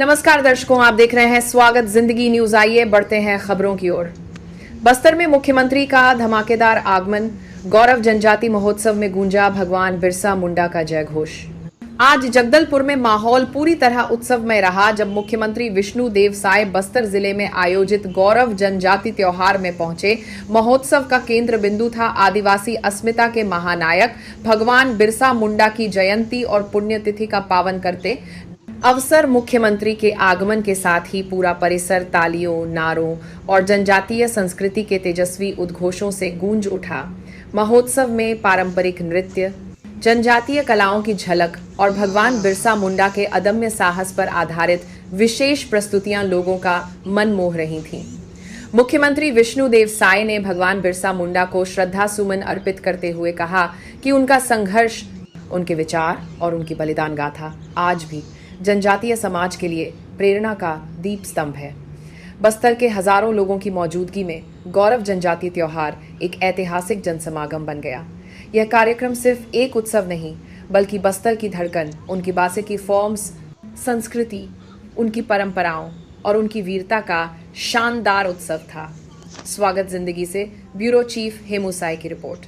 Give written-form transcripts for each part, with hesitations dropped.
नमस्कार दर्शकों, आप देख रहे हैं स्वागत जिंदगी न्यूज। आइए बढ़ते हैं खबरों की ओर। बस्तर में मुख्यमंत्री का धमाकेदार आगमन, गौरव जनजाति महोत्सव में गूंजा भगवान बिरसा मुंडा का जय घोष। आज जगदलपुर में माहौल पूरी तरह उत्सव में रहा जब मुख्यमंत्री विष्णुदेव साय बस्तर जिले में आयोजित गौरव जनजाति त्योहार में पहुंचे। महोत्सव का केंद्र बिंदु था आदिवासी अस्मिता के महानायक भगवान बिरसा मुंडा की जयंती और पुण्यतिथि का पावन करते अवसर। मुख्यमंत्री के आगमन के साथ ही पूरा परिसर तालियों, नारों और जनजातीय संस्कृति के तेजस्वी उद्घोषों से गूंज उठा। महोत्सव में पारंपरिक नृत्य, जनजातीय कलाओं की झलक और भगवान बिरसा मुंडा के अदम्य साहस पर आधारित विशेष प्रस्तुतियां लोगों का मन मोह रही थीं। मुख्यमंत्री विष्णुदेव साय ने भगवान बिरसा मुंडा को श्रद्धा सुमन अर्पित करते हुए कहा कि उनका संघर्ष, उनके विचार और उनकी बलिदान गाथा आज भी जनजातीय समाज के लिए प्रेरणा का दीप स्तंभ है। बस्तर के हजारों लोगों की मौजूदगी में गौरव जनजाति त्योहार एक ऐतिहासिक जनसमागम बन गया। यह कार्यक्रम सिर्फ एक उत्सव नहीं बल्कि बस्तर की धड़कन, उनकी बासे फॉर्म्स, संस्कृति, उनकी परंपराओं और उनकी वीरता का शानदार उत्सव था। स्वागत जिंदगी से ब्यूरो चीफ हेमू साय की रिपोर्ट।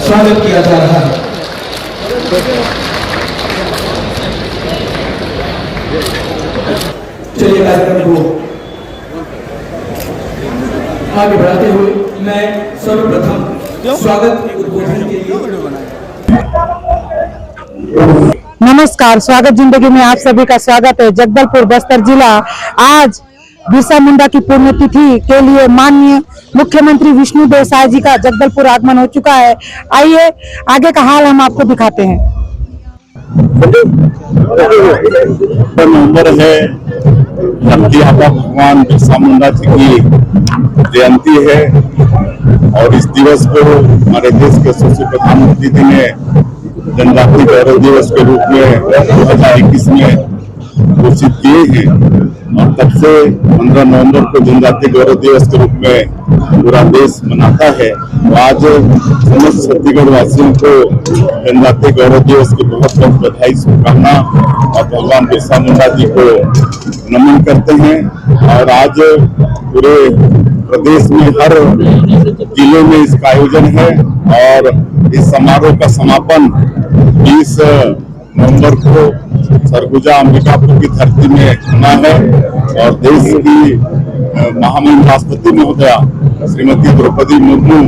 स्वागत किया जा रहा है। चलिए कार्यक्रम को आगे बढ़ाते हुए मैं सर्वप्रथम स्वागत के उद्बोधन के लिए नमस्कार। स्वागत जिंदगी में आप सभी का स्वागत है। जगदलपुर बस्तर जिला आज बिरसा मुंडा की पुण्यतिथि के लिए माननीय मुख्यमंत्री विष्णुदेव साय जी का जगदलपुर आगमन हो चुका है। आइए आगे का हाल हम आपको दिखाते हैं। नवंबर है, धरती आबा भगवान बिरसा मुंडा जी की जयंती है और इस दिवस को हमारे देश के यशस्वी प्रधानमंत्री जी ने जनजाति गौरव दिवस के रूप में 2021 में घोषित किए हैं और तब से 15 नवंबर को जनजाति गौरव दिवस के रूप में पूरा देश मनाता है। तो आज समस्त छत्तीसगढ़ वासियों को जनजाति गौरव दिवस की बहुत बहुत बधाई, शुभकामना और भगवान बिरसा मुंडा जी को नमन करते हैं। और आज पूरे प्रदेश में हर जिले में इसका आयोजन है और इस समारोह का समापन 20 नवंबर को सरगुजा अंबिकापुर की धरती में होना है और देश की महामहिम राष्ट्रपति महोदया श्रीमती द्रौपदी मुर्मू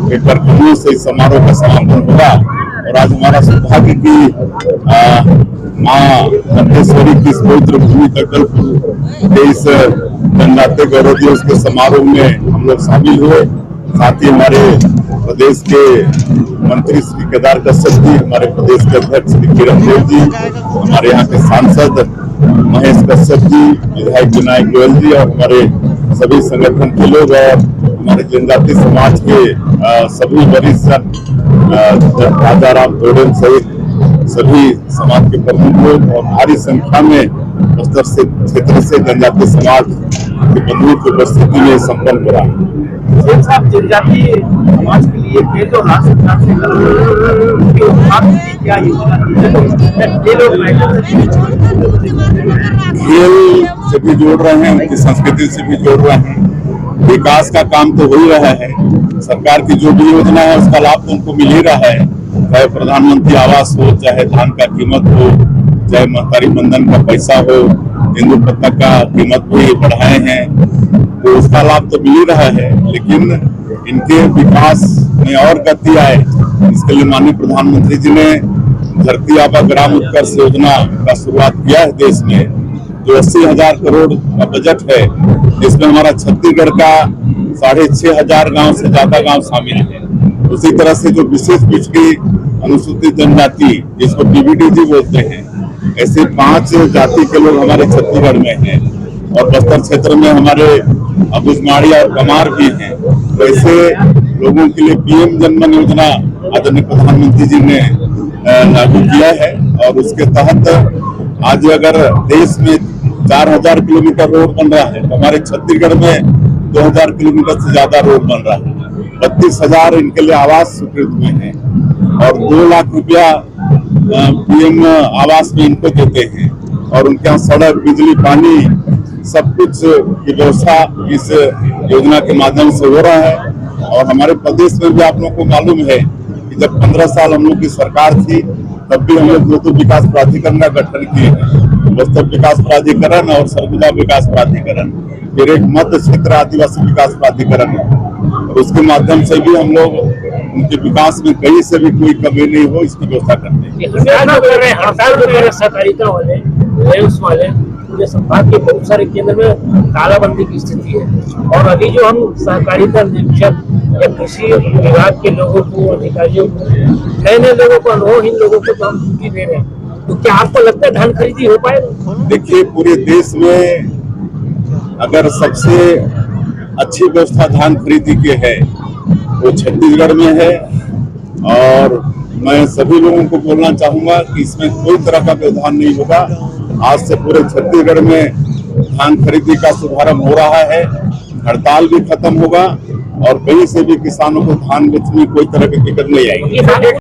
के कार्यक्रमों से इस समारोह का समापन होगा। और आज हमारा सौभाग्य की माँ दंतेश्वरी की इस पवित्र भूमि जगदलपुर के इस जनजातीय गौरव दिवस के समारोह में हम लोग शामिल हुए। साथ ही हमारे प्रदेश के मंत्री श्री केदार कश्यप जी, हमारे प्रदेश के अध्यक्ष श्री किरण देव जी, हमारे यहाँ के सांसद महेश कश्यप जी, विधायक विनायक गोयल जी और हमारे सभी संगठन के लोग और हमारे जनजाति समाज के सभी वरिष्ठ राजाराम टोडन सहित सभी समाज के प्रमुख लोग और भारी संख्या में बस्तर से क्षेत्र से जनजाति समाज के बंधुओं की उपस्थिति में संपन्न हो रहा है। जनजाति समाज के लिए खेल और राष्ट्र सरकार से क्या योजना खेल से भी जोड़ रहे हैं, उनकी संस्कृति से भी जोड़ रहे हैं। विकास का काम तो हो ही रहा है। सरकार की जो भी योजना है उसका लाभ तो उनको मिल ही रहा है, चाहे प्रधानमंत्री आवास हो, चाहे धान का कीमत हो, चाहे महतारी बंधन का पैसा हो, हिंदू पत्ता का कीमत भी बढ़ाए हैं, तो उसका लाभ तो मिल ही रहा है। लेकिन इनके विकास में और गति आए इसके लिए माननीय प्रधानमंत्री जी ने धरती आबा ग्राम उत्कर्ष योजना का शुरुआत किया है देश में, जो 80,000 करोड़ का बजट है, जिसमें हमारा छत्तीसगढ़ का 6,500 गांव से ज्यादा गांव शामिल है। उसी तरह से जो विशेष पिछड़ी अनुसूचित जनजाति, जिसको पीबीडीजी बोलते हैं, ऐसे 5 जाति के लोग हमारे छत्तीसगढ़ में हैं और बस्तर क्षेत्र में हमारे अबुझमाड़ी और कमार भी हैं। तो ऐसे लोगों के लिए पीएम जनमन योजना आदरणीय प्रधानमंत्री जी ने लागू किया है और उसके तहत आज अगर देश में 4,000 किलोमीटर रोड बन रहा है तो हमारे छत्तीसगढ़ में 2,000 किलोमीटर से ज्यादा रोड बन रहा है। 32,000 इनके लिए आवास स्वीकृत हुए हैं और 2 लाख रुपया पीएम आवास में इनको देते हैं और उनके यहाँ सड़क, बिजली, पानी सब कुछ की व्यवस्था इस योजना के माध्यम से हो रहा है। और हमारे प्रदेश में भी आप लोगों को मालूम है कि जब 15 साल हम लोग की सरकार थी तब भी हम लोग 2 विकास प्राधिकरण का गठन किए हैं, बस्तर विकास प्राधिकरण और सरगुजा विकास प्राधिकरण, फिर एक मध्य क्षेत्र आदिवासी विकास प्राधिकरण, और उसके माध्यम से भी हम लोग उनके विकास में कहीं से भी कोई कमी नहीं हो इसकी व्यवस्था करते हैं। सहकारिता वाले, लेंस वाले पूरे संभाग के बहुत सारे केंद्र में तालाबंदी की स्थिति है और अभी जो हम सहकारिता निरीक्षक या कृषि विभाग के लोगों को, अधिकारियों को, नए लोगों को, अनुभवहीन लोगों को तो हम छुट्टी दे रहे हैं, तो क्या आपको लगता है धान खरीदी हो पाएगा? देखिए, पूरे देश में अगर सबसे अच्छी व्यवस्था धान खरीदी की है वो छत्तीसगढ़ में है। और मैं सभी लोगों को बोलना चाहूंगा कि इसमें कोई तरह का व्यवधान नहीं होगा। आज से पूरे छत्तीसगढ़ में धान खरीदी का शुभारंभ हो रहा है, हड़ताल भी खत्म होगा और कहीं से भी किसानों को धान बेचने में कोई तरह की दिक्कत नहीं आएगी।